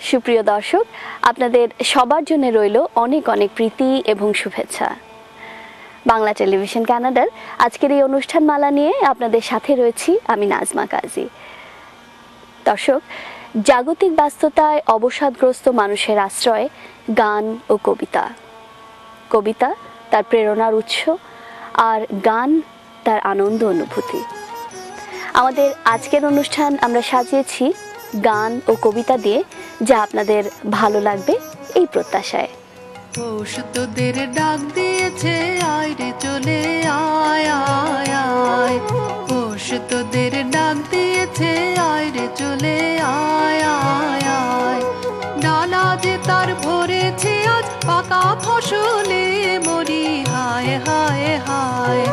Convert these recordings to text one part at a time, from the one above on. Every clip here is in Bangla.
সুপ্রিয় দর্শক, আপনাদের সবার জন্য রইল অনেক অনেক প্রীতি এবং শুভেচ্ছা। বাংলা টেলিভিশন কানাডার আজকের এই অনুষ্ঠান মালা নিয়ে আপনাদের সাথে রয়েছি আমি নাজমা কাজী। দর্শক, জাগতিক ব্যস্ততায় অবসাদগ্রস্ত মানুষের আশ্রয় গান ও কবিতা। কবিতা তার প্রেরণার উৎস, আর গান তার আনন্দ অনুভূতি। আমাদের আজকের অনুষ্ঠান আমরা সাজিয়েছি গান ও কবিতা দিয়ে, যা আপনাদের ভালো লাগবে এই প্রত্যাশায়। পৌষ তোদের ডাক দিয়েছে, আয় রে চলে আয় আয় আয়। পৌষ তোদের ডাক দিয়েছে, আয় রে চলে আয় আয় আয়। ডালা যে তার ভরেছে আজ পাকা ফসলে মরি হায় হায় হায়।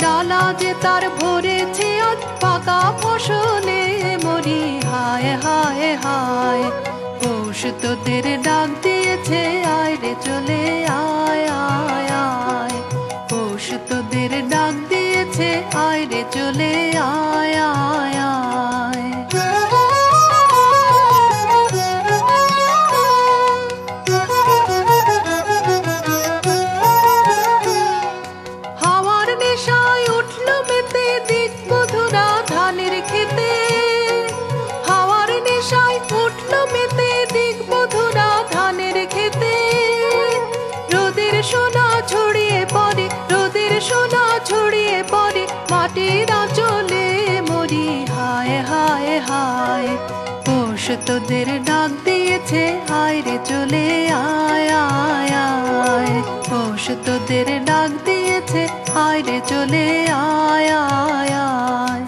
ডালা যে তার ভরেছে আজ পাকা ফসলে মরি হায় হায় হায়। পৌষ তোদের ডাক দিয়েছে, আয় রে চলে আয় আয় আয়। পৌষ তোদের ডাক দিয়েছে, আয় রে চলে আয় আয় আয়। হাওয়ার নেশায় উঠল মেতে দিক বধুরা ধানের খেতে। হাওয়ার নেশায় উঠল মেতে দিক বধুরা ধানের খেতে। রোদের সোনা ছড়িয়ে পড়ে, রোদের সোনা ছড়িয়ে পড়ে মাটির আঁচলে মরি হায় হায় হায়। পৌষ তোদের ডাক দিয়েছে, আয় রে চলে আয় আয় আয়। পৌষ তোদের ডাক দিয়েছে, আয় রে চলে আয় আয় আয়।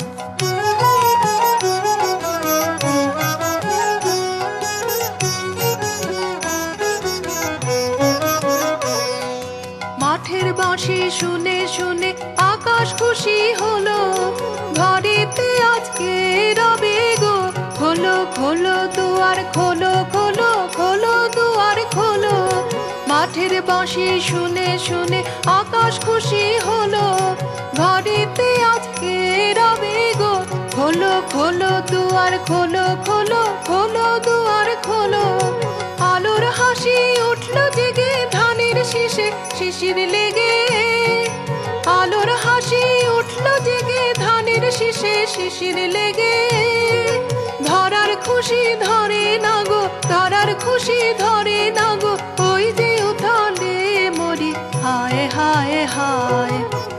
মাঠের বাঁশি শুনে শুনে আকাশ খুশি হলো, ঘরেতে আজকে রবে গো। খোলো খোলো দুয়ার খোলো, খোলো খোলো দুয়ার খোলো। মাঠের বাঁশি শুনে শুনে আকাশ খুশি হলো, ঘরেতে আজকে রবে গো। খোলো খোলো দুয়ার খোলো, খোলো খোলো দুয়ার খোলো। আলোর হাসি উঠলো জেগে ধানের শীষে শিশির লেগে। আলোর হাসি উঠলো জেগে ধানের শীষে শিশির লেগে। ধরার খুশি ধরে না গো, ধরার খুশি ধরে না গো। ওই যে উঠালে মরি হায় হায় হায়।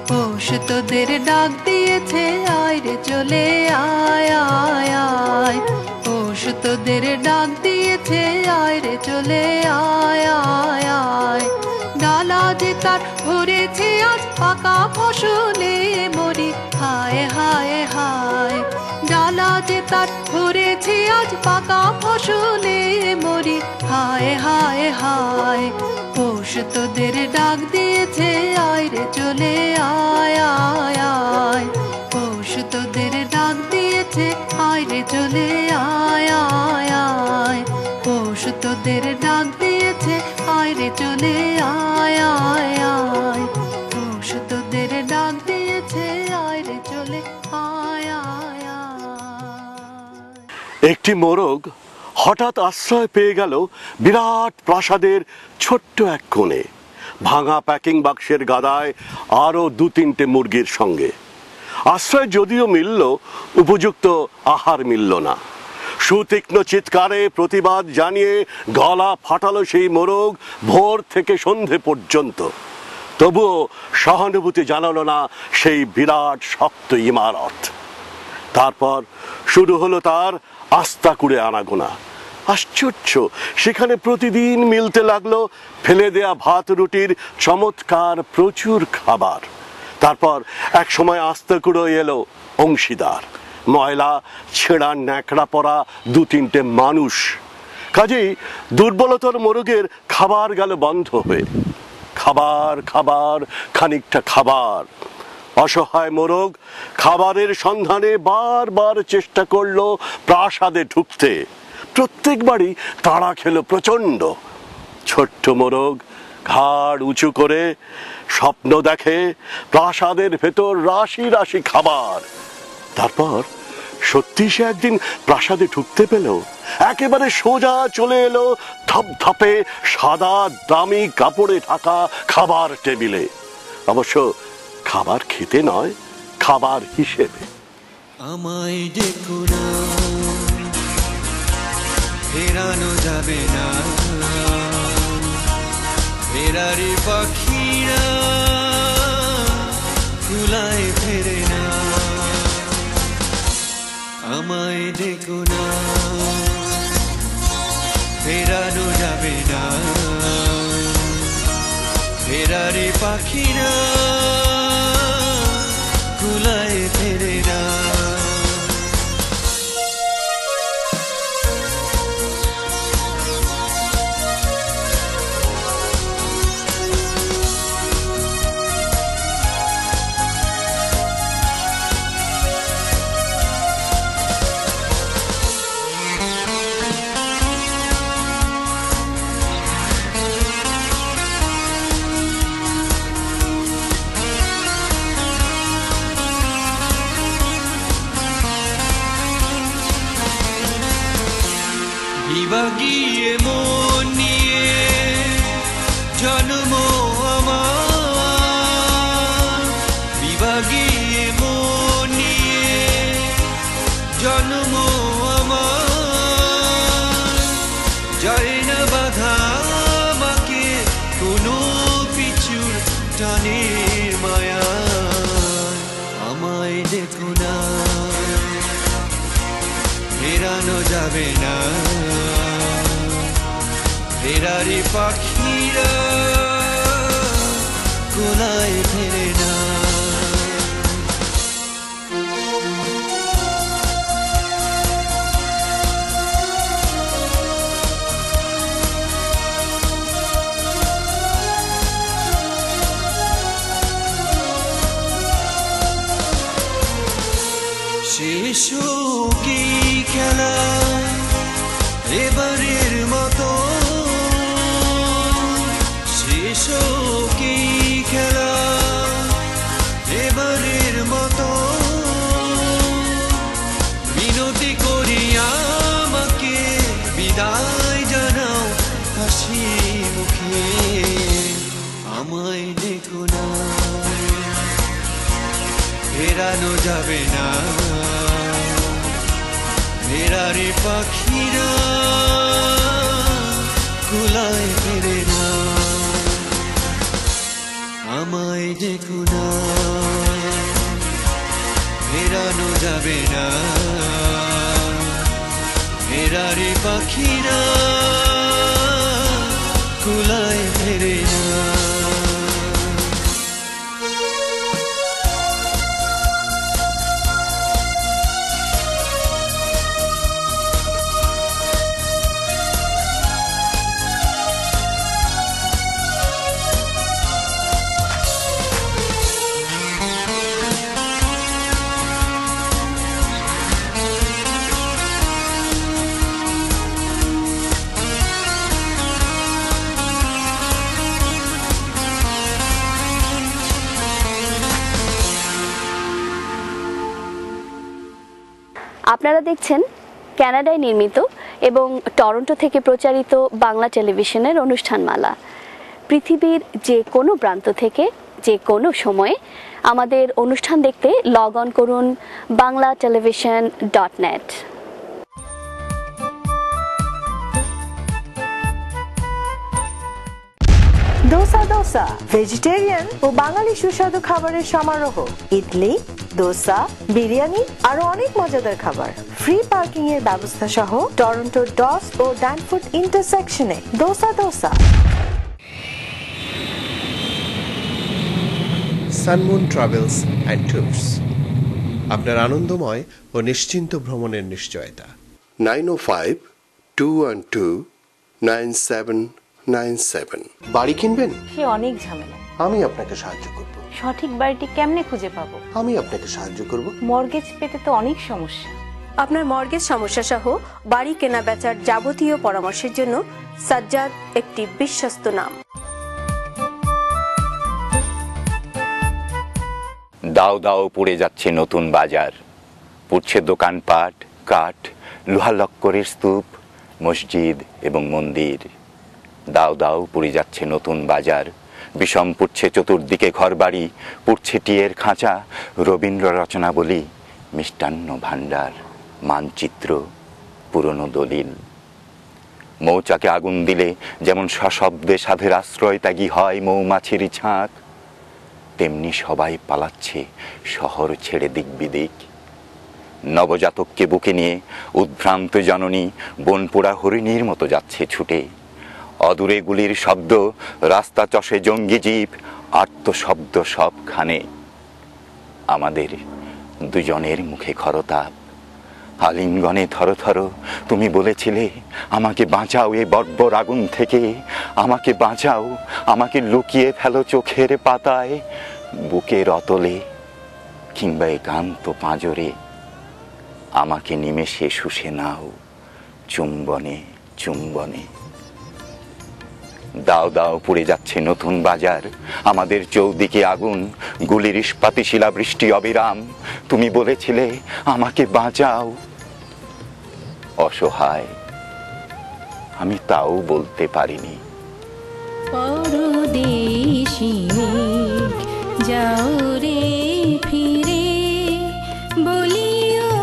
পৌষ তোদের ডাক দিয়েছে, আয় রে চলে আয় আয় আয়। পৌষ তোদের ডাক দিয়েছে, আয় রে চলে আয় আয় আয়। ডালা যে তার ভরেছে আজ পাকা ফসলে মরি হায় হায় হায়। ডালা যে তার ভরেছে আজ পাকা ফসলে মরি হায় হায় হায়। পৌষ তোদের ডাক দিয়েছে, আয় রে চলে আয় আয় আয়। পৌষ তোদের ডাক দিয়েছে, আয় রে চলে আয় আয় আয়। পৌষ তোদের ডাক দিয়েছে, আয় রে চলে আয় আয় আয়। পৌষ তোদের ডাক দিয়েছে, আয় রে চলে আয় আয় আয়। একটি মোরগ হঠাৎ আশ্রয় পেয়ে গেল বিরাট প্রাসাদের ছোট্ট এক কোণে, ভাঙা প্যাকিং বাক্সের গাদায় আরো 2-3টে মুরগির সঙ্গে। আশ্রয় যদিও মিলল, উপযুক্ত আহার মিলল না। সুতীক্ষ্ণ চিৎকারে প্রতিবাদ জানিয়ে গলা ফাটালো সেই মোরগ ভোর থেকে সন্ধে পর্যন্ত। তবুও সহানুভূতি জানালো না সেই বিরাট শক্ত ইমারত। তারপর শুরু হলো তার আস্তাকুড়ে আনাগোনা। আশ্চর্য, সেখানে প্রতিদিন মিলতে লাগলো ফেলে দেয়া ভাত রুটির চমৎকার প্রচুর খাবার। তারপর এক সময় আস্তাকুড়ো এলো অংশীদার, ময়লা ছেঁড়া ন্যাকড়া পরা 2-3টে মানুষ। কাজেই দুর্বলতর মোরগের খাবার গেল বন্ধ হয়ে। খাবার খাবার খানিকটা খাবার। অসহায় মোরগ খাবারের সন্ধানে বারবার চেষ্টা করলো প্রাসাদে ঢুকতে। প্রত্যেকবারই তাড়া খেলো প্রচণ্ড। ছোট্ট মোরগ ঘাড় উঁচু করে স্বপ্ন দেখে প্রাসাদের ভেতর রাশি রাশি খাবার। তারপর সত্যি সে একদিন প্রাসাদে ঢুকতে পেল, একেবারে সোজা চলে এলো ধপধপে সাদা দামি কাপড়ে ঢাকা খাবার টেবিলে। অবশ্য খাবার খেতে নয়, খাবার হিসেবে। আমায় ডেকো না, ফেরানো যাবে না, ফেরারি পাখিরা কুলায় ফেরে না। আমায় ডেকো না, ফেরানো যাবে না, ফেরারি পাখিরা কুলায় ফেরে না। বিভাগিয়ে মন নিয়ে জন্ম আমার, বিভাগিয়ে মন নিয়ে জন্ম আমার, যায় না বাধা আমাকে কোনো পিছুর টানের মায়া। আমায় দেখো না, ফেরানো যাবে না, ফেরারি পাখিরা কোলায় ফেরে না। শেষ কি খেলা এবারের মতো, শেষ কি খেলা এবারের মতো, বিনতি করি আমাকে বিদায় জানাও হাসি মুখে। আমায় দেখো না, ফেরানো যাবে না, ফেরারি পাখিরা কুলায় ফেরে না। আমায় দেখো না, ফেরানো যাবে না, ফেরারি পাখিরা কুলায় ফেরে না। আপনারা দেখছেন কানাডায় নির্মিত এবং টরন্টো থেকে প্রচারিত বাংলা টেলিভিশনের অনুষ্ঠানমালা। পৃথিবীর যে কোনো প্রান্ত থেকে যে কোনো সময়ে আমাদের অনুষ্ঠান দেখতে লগ অন করুন banglatelevision.net। দোসা দোসা ভেজিটেরিয়ান ও বাঙালি সুস্বাদু খাবারের সমারোহ। ইডলি, দোসা, বিরিয়ানি আরো অনেক মজাদার খাবার। ফ্রি পার্কিং এর ব্যবস্থা সহ টরন্টো ডস ও ড্যানফোর্ড ইন্টারসেকশনে dosa dosa. Sun moon travels and tours, আপনার আনন্দময় ও নিশ্চিন্ত ভ্রমণের নিশ্চয়তা। 905-212-9797। বাড়ি কিনবেন? সে অনেক ঝামেলা। আমি আপনাকে সাহায্য করব। সঠিক বাড়িটি কেমনে খুঁজে পাবো? আমি আপনাকে সাহায্য করব। মর্গেজ পেতে তো অনেক সমস্যা। আপনার মর্গেজ সমস্যা সহ বাড়ি কেনা বেচার যাবতীয় পরামর্শের জন্য সাজ্জাদ একটি বিশ্বস্ত নাম। দাও দাও পড়ে যাচ্ছে নতুন বাজার, পুড়ছে দোকানপাট, কাঠ, লোহা লক্করের স্তূপ, মসজিদ এবং মন্দির। দাও দাও পুড়ে যাচ্ছে নতুন বাজার, বিষম পুড়ছে চতুর্দিকে ঘরবাড়ি, পুড়ছে টিয়ের খাঁচা, রবীন্দ্র রচনাবলী, মিষ্টান্ন ভাণ্ডার, মানচিত্র, পুরনো দলিল। মৌচাকে আগুন দিলে যেমন সশব্দে সাধের আশ্রয় ত্যাগী হয় মৌমাছির ঝাঁক, তেমনি সবাই পালাচ্ছে শহর ছেড়ে দিক বিদিক। নবজাতককে বুকে নিয়ে উদ্ভ্রান্ত জননী বনপোড়া হরিণীর মতো যাচ্ছে ছুটে। অদূরে গুলির শব্দ, রাস্তা চষে জঙ্গি জিপ, আর্তশব্দ সবখানে। আমাদের দুজনের মুখে খরতাপ, আলিঙ্গনে থরথর। তুমি বলেছিলে আমাকে বাঁচাও এ বর্বর আগুন থেকে, আমাকে বাঁচাও, আমাকে লুকিয়ে ফেলো চোখের পাতায়, বুকের অতলে কিংবা একান্ত পাঁজরে। আমাকে নিমেষে শুষে নাও চুম্বনে চুম্বনে। দাও দাও পুড়ে যাচ্ছে নতুন বাজার, আমাদের চৌদিকে আগুন, গুলির ইস্পাতি শিলাবৃষ্টি অবিরাম। তুমি বলেছিলে আমাকে বাঁচাও। অসহায় আমি তাও বলতে পারিনি। পরদেশী মেঘ যাও রে ফিরে, বলিও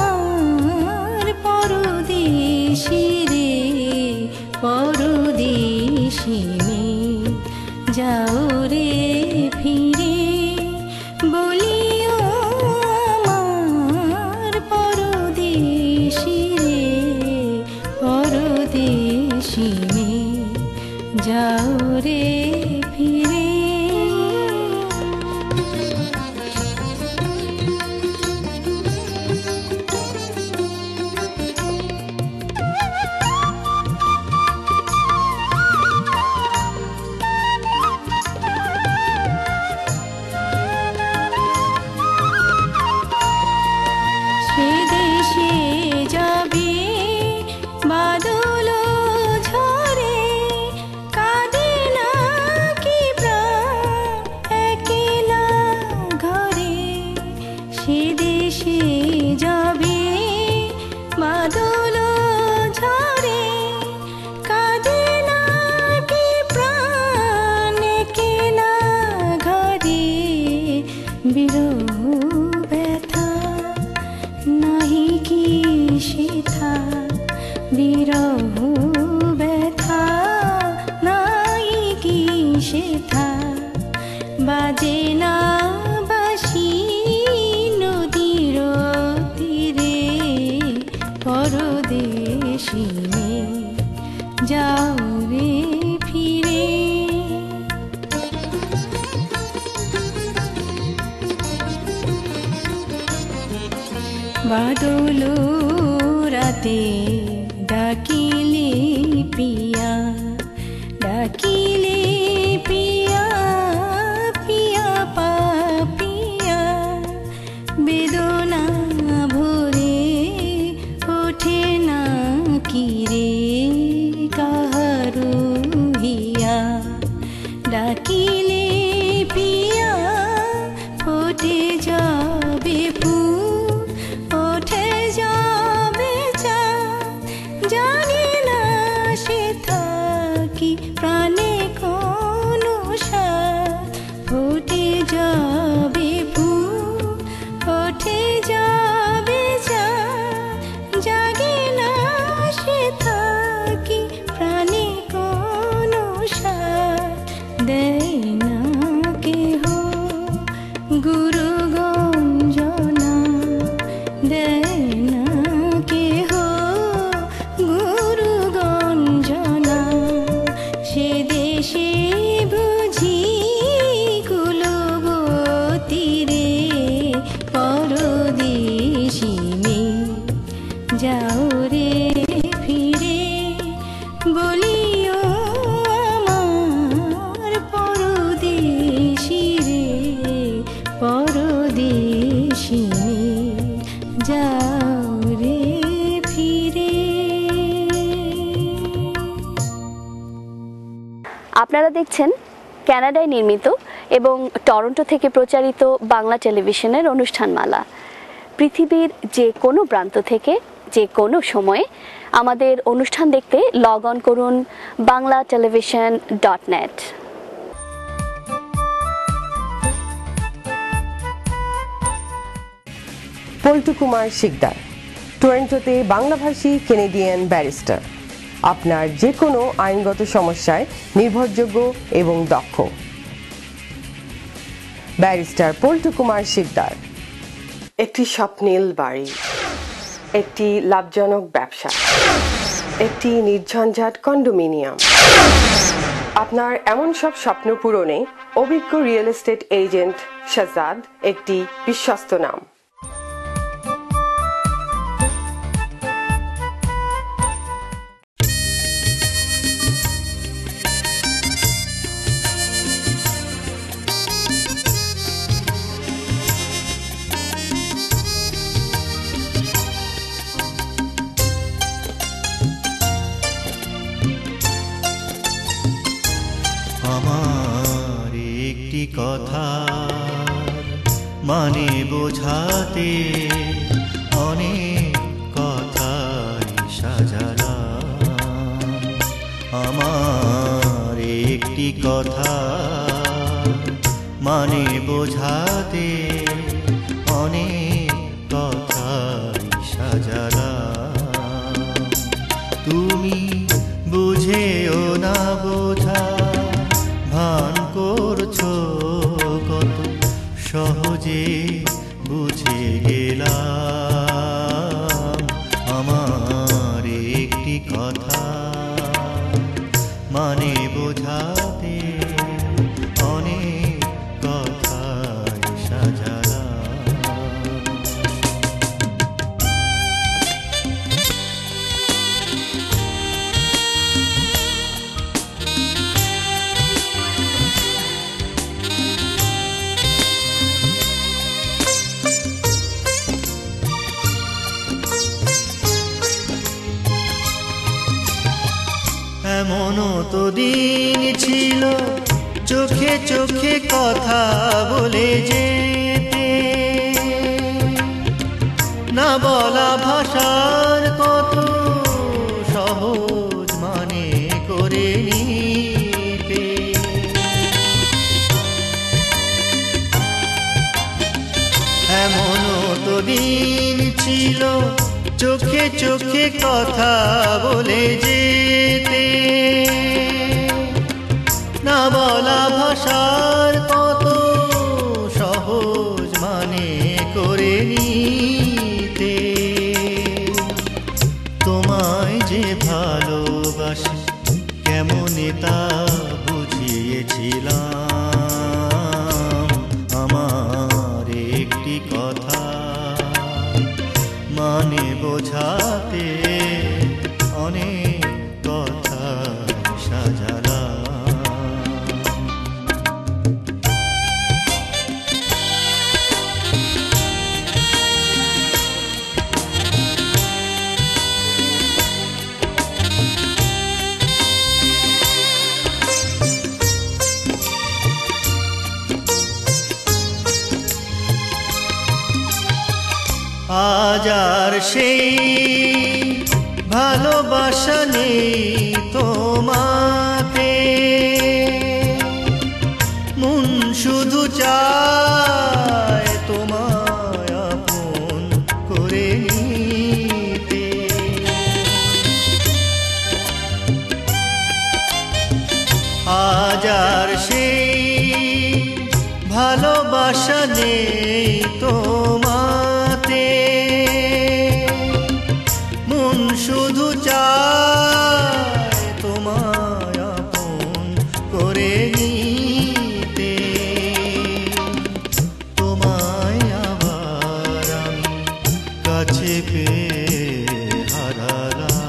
আমার পরদেশী রে, পরদেশী মেঘ যাও রে ফিরে, বলিও আমার পরদেশী রে, পরদেশী মেঘ যাও রে ফিরে। সে দেশে যাবে বাদল ঝরে, কাঁদে না কি প্রাণ একলা ঘরে। সে দেশে যাবে বাদল ঝরে, কাঁদে না কি প্রাণ একলা ঘরে। বিরহ ব্যথা নাহি কি সেথা, বিরহ ব্যথা নাই কি সেথা। বাজে না বাঁশি নদীর তীরে, পরদেশী মেঘ যাও রে ফিরে। বাদল রাতে ডাকিলে পিয়া, ডাকিলে পিয়া, পিয়া পাপিয়া। বেদনা ভরে ওঠে না কিরে কাহারো হিয়া, ডাকিলে পিয়া ফোটে যাবে ফুল, ওঠে যাবে চাঁদ। জানি না সে থাকি প্রাণে কোন সাথ, ফোটে যাবে ফুল, ওঠে যাবে চাঁদ। জাগে না সে থাকি প্রাণে কোন সাথ, দেয় না কেহ গুরু গঞ্জনা, দেয় না কেহ গুরু গঞ্জনা। সে দেশে বুঝি কুলবতী রে, পরদেশী মেঘ যাও রে ফিরে, বলিও আমার পরদেশী রে, পরদেশী মেঘ যাও রে ফিরে। আপনারা দেখছেন কানাডায় নির্মিত এবং টরন্টো থেকে প্রচারিত বাংলা টেলিভিশনের অনুষ্ঠানমালা। পৃথিবীর যে কোনো প্রান্ত থেকে যে কোনো সময়ে আমাদের অনুষ্ঠান দেখতে লগ অন করুন banglatelevision.net। পল্টু কুমার শিকদার, টরন্টোতে বাংলাভাষী কেনেডিয়ান ব্যারিস্টার। আপনার যে কোনো আইনগত সমস্যায় নির্ভরযোগ্য এবং দক্ষ। ব্যারিস্টার পল্টু কুমার শিকদার। একটি স্বপ্নিল বাড়ি, একটি লাভজনক ব্যবসা, একটি নির্ঝঞ্ঝাট কন্ডোমিনিয়াম। আপনার এমন সব স্বপ্ন পূরণে অভিজ্ঞ রিয়েল এস্টেট এজেন্ট শাহজাদ একটি বিশ্বস্ত নাম। আমার একটি কথা মানে বোঝাতে অনেক কথাই সাজালাম। আমার একটি কথা মানে বোঝাতে অনেক কথাই সাজালাম। তুমি বুঝেও না বোঝা ভান করছো কত সহজে বুঝে গেলাম। আমার একটি কথা মানে বোঝাতে অনেক কথাই সাজালাম। এমনও তো দিন ছিল চোখে চোখে কথা বলে যেতে, না বলা ভাষার কত সহজ মানে করে নিতে। এমনও তো দিন ছিল চোখে চোখে কথা বলে যেতে, না বলা ভাষার কত সহজ মানে করে নিতে। তোমায় যে ভালোবাসি কেমনে তা বুঝিয়েছিলাম। আমার একটি কথা মানে বোঝাতে অনেক কথা সাজালাম। আজ আর সেই ভালোবাসা নেই তোমাতে, মন শুধু চায় তোমায় আপন করে নিতে। আজ আর সেই ভালোবাসা নেই তোমাতে, মন শুধু চায় তোমায় আপন করে নিতে। তোমায় আবার আমি কাছে পেয়ে হারালাম।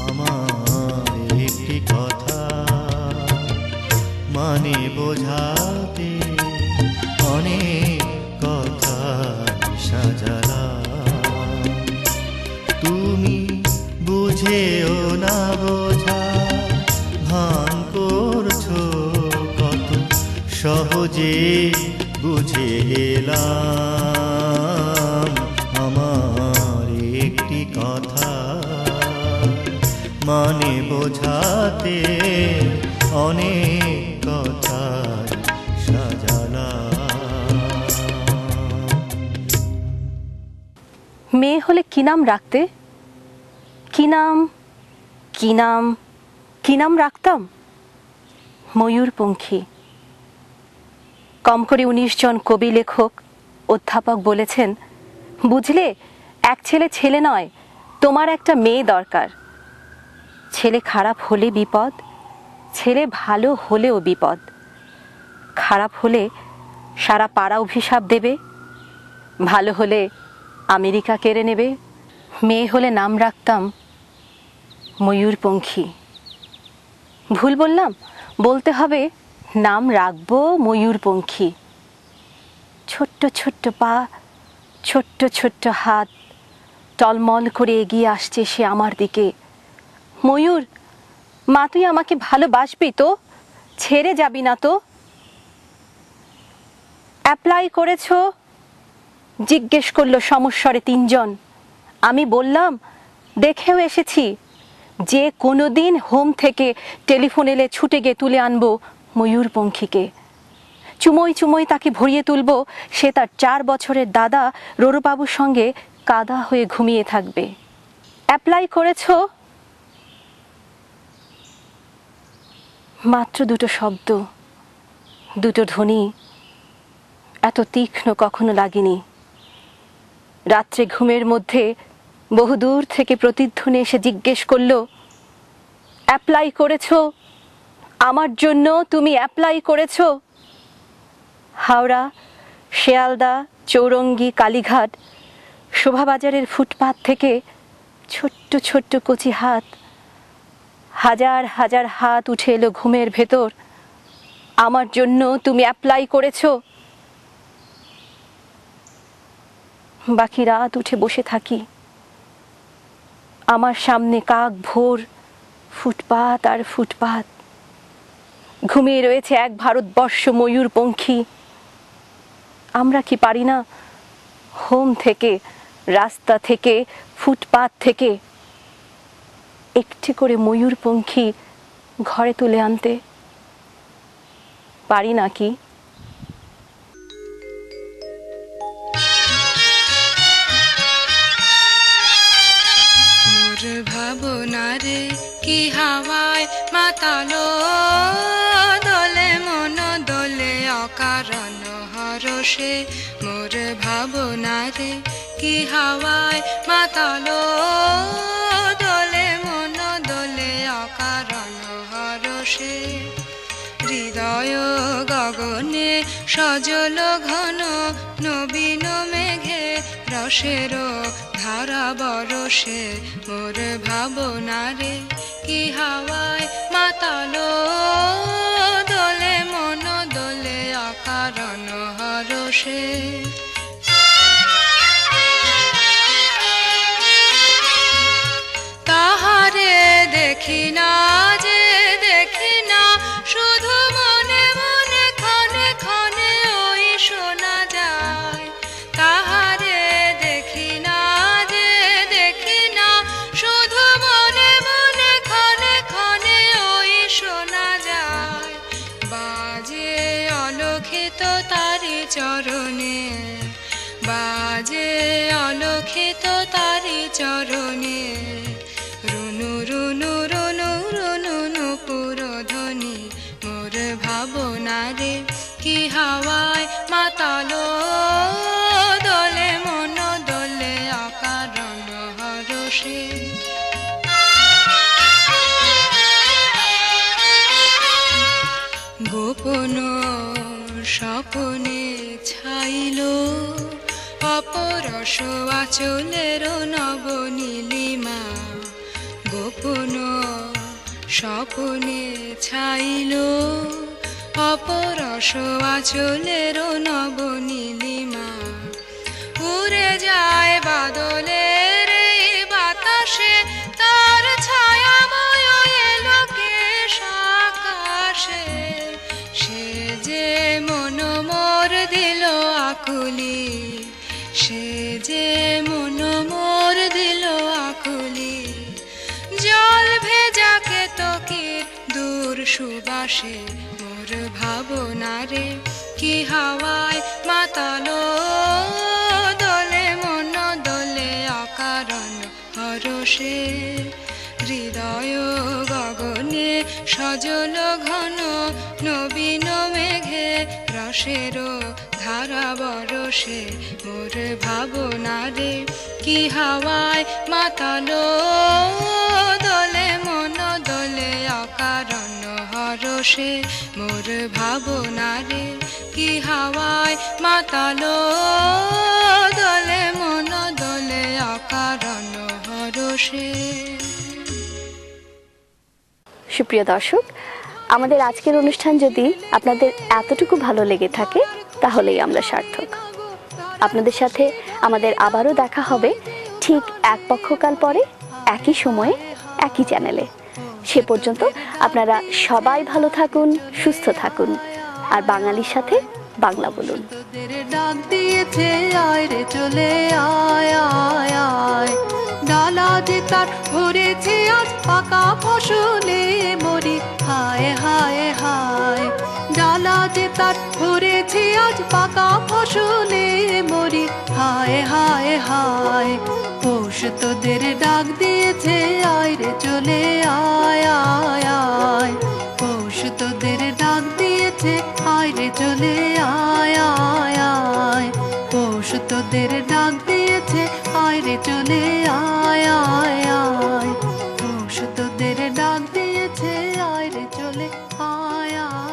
আমার একটি কথা মানে বোঝাতে অনেক কথা সাজালাম। তুমি বুঝেও না বোঝা ভান করছো কত সহজে বুঝে গেলাম আমার একটি কথা মানে বোঝাতে অনেক কথা সাজালাম। মেয়ে হলে কি নাম রাখতে? কি নাম কি নাম কি নাম রাখতাম? ময়ূরপঙ্খী। কম করে 19 জন কবি, লেখক, অধ্যাপক বলেছেন, বুঝলে, এক ছেলে ছেলে নয়, তোমার একটা মেয়ে দরকার। ছেলে খারাপ হলে বিপদ, ছেলে ভালো হলেও বিপদ। খারাপ হলে সারা পাড়া অভিশাপ দেবে, ভালো হলে আমেরিকা কেড়ে নেবে। মেয়ে হলে নাম রাখতাম ময়ূরপঙ্খী। ভুল বললাম, বলতে হবে নাম রাখবো ময়ূরপঙ্খী। ছোট্ট ছোট্ট পা, ছোট্ট ছোট্ট হাত, টলমল করে এগিয়ে আসছে সে আমার দিকে। ময়ূর, মা তুই আমাকে ভালোবাসবি তো? ছেড়ে যাবি না তো? অ্যাপ্লাই করেছো? জিজ্ঞেস করলো সমস্বরে 3 জন। আমি বললাম, দেখেও এসেছি, যে কোনোদিন হোম থেকে টেলিফোন এলে ছুটে গিয়ে তুলে আনবো ময়ূরপঙ্খীকে। চুমোই চুমোই তাকে ভরিয়ে তুলবো, সে তার 4 বছরের দাদা রোরবাবুর সঙ্গে কাদা হয়ে ঘুমিয়ে থাকবে। অ্যাপ্লাই করেছো? মাত্র 2টো শব্দ, 2টো ধ্বনি, এত তীক্ষ্ণ কখনো লাগেনি। রাত্রে ঘুমের মধ্যে বহুদূর থেকে প্রতিধ্বনি এসে জিজ্ঞেস করলো, অ্যাপ্লাই করেছো? আমার জন্য তুমি অ্যাপ্লাই করেছো? হাওড়া, শিয়ালদা, চৌরঙ্গি, কালীঘাট, শোভাবাজারের ফুটপাত থেকে ছোট্ট ছোট্ট কচি হাত, হাজার হাজার হাত উঠে এলো ঘুমের ভেতর। আমার জন্য তুমি অ্যাপ্লাই করেছো? বাকি রাত উঠে বসে থাকি। আমার সামনে কাক ভোর, ফুটপাত আর ফুটপাত। ঘুমিয়ে রয়েছে এক ভারতবর্ষ ময়ূরপঙ্খী। আমরা কি পারি না হোম থেকে, রাস্তা থেকে, ফুটপাত থেকে একটি করে ময়ূরপঙ্খী ঘরে তুলে আনতে? পারি নাকি? মোর ভাবনা রে কি হাওয়ায় মাতালো, দোলে মন দোলে অকারণ হরষে। মোর ভাবনা রে কি হাওয়ায় মাতালো, দোলে মন দোলে অকারণ হরষে। হৃদয় গগনে সজল ঘন নবীন মেঘে রসের ধারা বরষে। মোর ভাবনা রে কি হাওয়ায় মাতালো, দোলে মন দোলে অকারণ হরষে। তাহারে দেখি না যে দেখি না, শুধু মনে মনে ক্ষণে ক্ষণে ওই শোনা যায়। তাহারে দেখি না যে দেখি না, শুধু মনে মনে ক্ষণে ক্ষণে ওই শোনা যায়। বাজে অলক্ষিত তারি চরণে, বাজে অলক্ষিত তারি চরণে। রুনু রুনু রুনু রুনু নুপুর ধ্বনি। মোর ভাবনা রে কি হাওয়ায় মাতালো, দোলে মন দোলে অকারণ হরষে। গোপন স্বপনে ছাইল, অপরস আচলের নবনীলিমা। গোপন স্বপনে ছাইল, অপরস আচলের নবনীলিমা। উড়ে যায় বাদলের এই বাতাসে, তার ছায়াময় এলোকেশ আকাশে। সে যে মন মোর দিল কাকুলি সে যে মন মোর দিল আকুলি জল ভেজা কেতকীর দূর সুবাসে মোর ভাবনারে কি হাওয়ায় মাতালো দলে মন দলে অকারণ হরষে হৃদয় গগনে সজল ঘন নবীন মেঘে রসের ধারা বরষে মোর ভাবনারে কি হাওয়ায় মাতালো দলে মন দলে অকারণ হরষে মোর ভাবনারে কি হাওয়ায় মাতালো দলে মন দলে অকারণ হরষে। সুপ্রিয় দর্শক, আমাদের আজকের অনুষ্ঠান যদি আপনাদের এতটুকু ভালো লেগে থাকে তাহলেই আমরা সার্থক। আপনাদের সাথে আমাদের আবারও দেখা হবে ঠিক এক পক্ষকাল পরে, একই সময়ে, একই চ্যানেলে। সে পর্যন্ত আপনারা সবাই ভালো থাকুন, সুস্থ থাকুন, আর বাঙালির সাথে বাংলা বলুন। তোদের ডাক দিয়েছে আয় রে চলে আয় আয় আয়, ডালা যে তার ভরেছে আজ পাকা ফসলে মরি হায় হায় হায়, ডালা যে তার ভরেছে আজ পাকা ফসলে মরি হায় হায় হায়। পৌষ তোদের ডাক দিয়েছে আয় রে চলে আয় আয় আয়, পৌষ তোদের ডাক দিয়েছে আয় রে চলে আয় আয় আয়, পৌষ তোদের ডাক দিয়েছে আয় রে চলে আয় আয় আয়, পৌষ তোদের ডাক দিয়েছে আয় রে চলে আয় আয়।